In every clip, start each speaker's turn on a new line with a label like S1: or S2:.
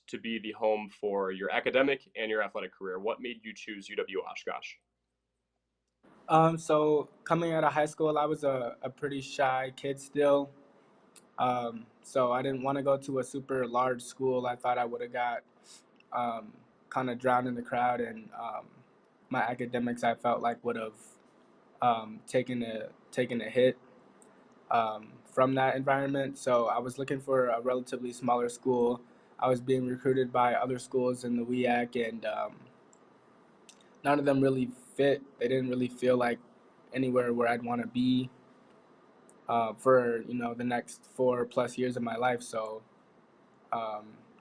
S1: to be the home for your academic and your athletic career. What made you choose UW Oshkosh?
S2: So coming out of high school, I was a pretty shy kid still. So I didn't want to go to a super large school. I thought I would have got kind of drowned in the crowd, and my academics I felt like would have taken a hit from that environment. So I was looking for a relatively smaller school. I was being recruited by other schools in the WEAC, and none of them really fit. They didn't really feel like anywhere where I'd want to be for the next 4+ years of my life. So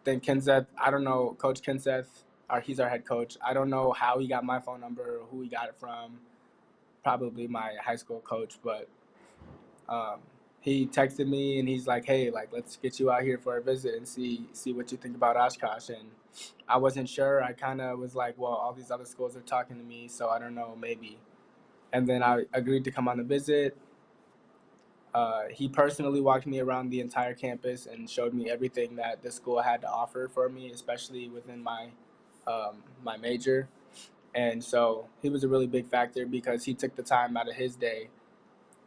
S2: then Kenseth, I don't know, Coach Kenseth, he's our head coach. I don't know how he got my phone number or who he got it from. Probably my high school coach, but um, he texted me and he's like, "Hey, like let's get you out here for a visit and see what you think about Oshkosh." And I wasn't sure. I kind of was like, "Well, all these other schools are talking to me, so I don't know, maybe." And then I agreed to come on the visit. He personally walked me around the entire campus and showed me everything that the school had to offer for me, especially within my major. And so he was a really big factor because he took the time out of his day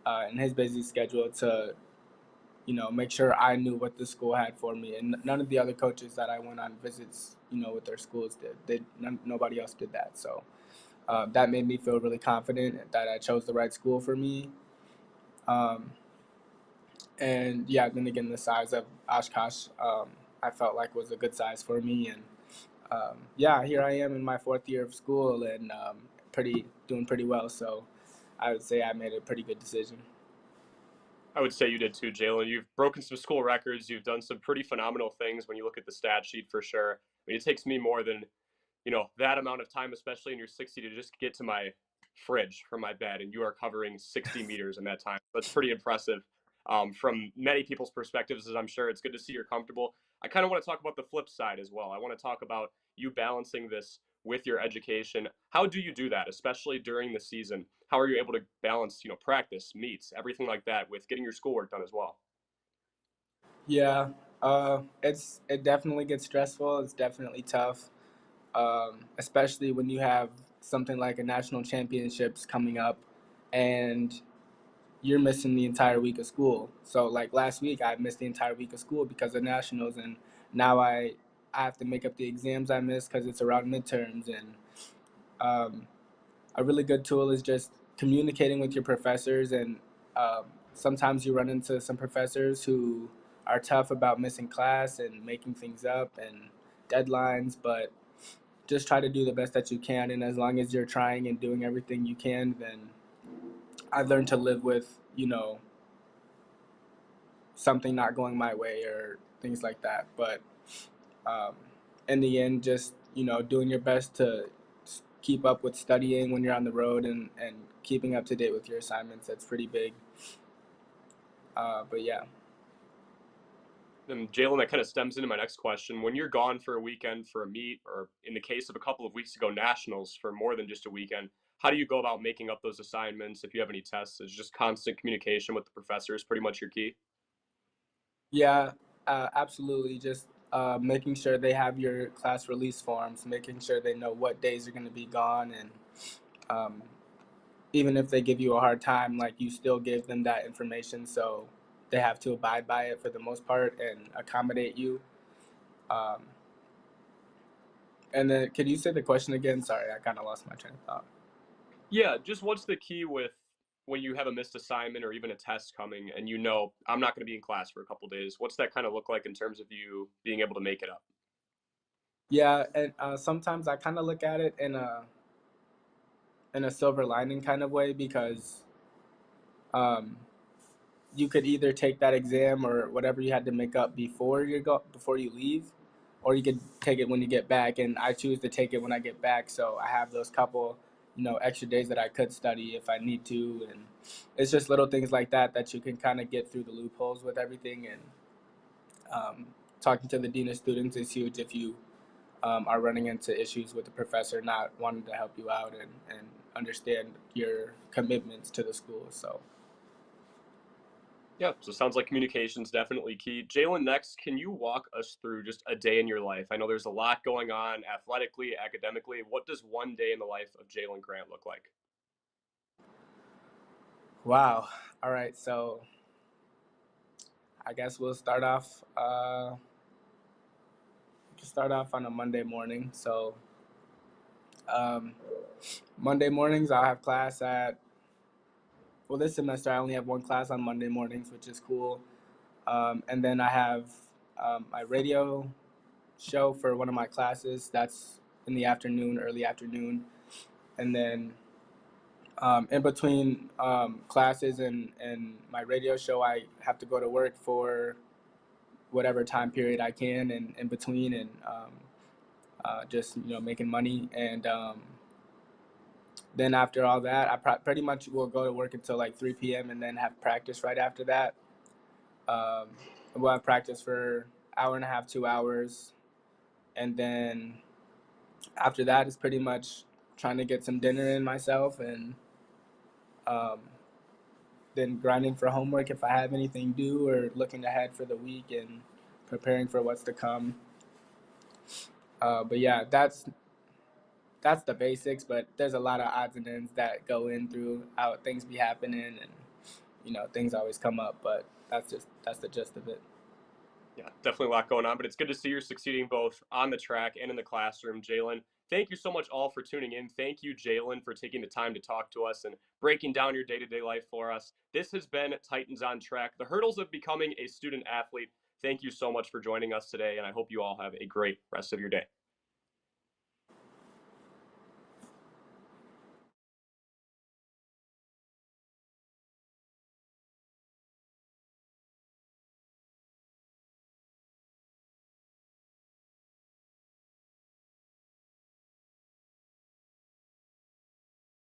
S2: and his busy schedule to make sure I knew what the school had for me. And none of the other coaches that I went on visits, with their schools did. Nobody else did that. So that made me feel really confident that I chose the right school for me. Um, and yeah, then again, the size of Oshkosh, I felt like was a good size for me. And yeah, here I am in my 4th year of school and doing pretty well. So I would say I made a pretty good decision.
S1: I would say you did too, Jalen. You've broken some school records. You've done some pretty phenomenal things when you look at the stat sheet for sure. I mean, it takes me more than that amount of time, especially in your 60, to just get to my fridge from my bed, and you are covering 60 meters in that time. That's pretty impressive. From many people's perspectives, as I'm sure it's good to see you're comfortable. I kind of want to talk about the flip side as well. I want to talk about you balancing this with your education. How do you do that, especially during the season? How are you able to balance, practice, meets, everything like that with getting your schoolwork done as well?
S2: Yeah, it definitely gets stressful. It's definitely tough, especially when you have something like a national championships coming up, and you're missing the entire week of school. So like last week, I missed the entire week of school because of nationals, and now I have to make up the exams I missed because it's around midterms. And um, a really good tool is just communicating with your professors. And sometimes you run into some professors who are tough about missing class and making things up and deadlines, but just try to do the best that you can. And as long as you're trying and doing everything you can, then I've learned to live with something not going my way or things like that. But um, in the end, just doing your best to keep up with studying when you're on the road and keeping up to date with your assignments. That's pretty big. But yeah.
S1: And Jalen, that kind of stems into my next question. When you're gone for a weekend for a meet, or in the case of a couple of weeks ago, nationals for more than just a weekend, how do you go about making up those assignments? If you have any tests, is just constant communication with the professor is pretty much your key?
S2: Yeah, absolutely. Just making sure they have your class release forms, making sure they know what days you're going to be gone, and um, even if they give you a hard time, like you still give them that information, so they have to abide by it for the most part and accommodate you. Um, and then, could you say the question again? Sorry, I kind of lost my train of thought.
S1: Yeah, just what's the key with when you have a missed assignment or even a test coming and I'm not going to be in class for a couple days? What's that kind of look like in terms of you being able to make it up?
S2: Yeah, and sometimes I kind of look at it in a silver lining kind of way because um, you could either take that exam or whatever you had to make up before you leave, or you could take it when you get back. And I choose to take it when I get back, so I have those couple extra days that I could study if I need to. And it's just little things like that that you can kind of get through the loopholes with everything. And um, talking to the dean of students is huge if you are running into issues with the professor not wanting to help you out and understand your commitments to the school. So
S1: Yeah, so sounds like communication's definitely key. Jalen, next, can you walk us through just a day in your life? I know there's a lot going on athletically, academically. What does one day in the life of Jalen Grant look like?
S2: Wow. All right. So I guess we'll start off. Start off on a Monday morning. So um, Monday mornings I'll have class at. Well, this semester I only have one class on Monday mornings, which is cool. And then I have my radio show for one of my classes. That's in the afternoon, early afternoon. And then in between classes and my radio show, I have to go to work for whatever time period I can, and in between, and just making money. And then after all that, I pretty much will go to work until like 3 p.m. and then have practice right after that. Um, we'll have practice for hour and a half, 2 hours, and then after that is pretty much trying to get some dinner in myself, and um, then grinding for homework if I have anything due, or looking ahead for the week and preparing for what's to come. But yeah, that's the basics. But there's a lot of odds and ends that go in throughout things be happening, and things always come up. But that's the gist of it.
S1: Yeah, definitely a lot going on, but it's good to see you're succeeding both on the track and in the classroom, Jalen. Thank you so much all for tuning in. Thank you, Jalen, for taking the time to talk to us and breaking down your day to day life for us. This has been Titans on Track, the hurdles of becoming a student athlete. Thank you so much for joining us today, and I hope you all have a great rest of your day.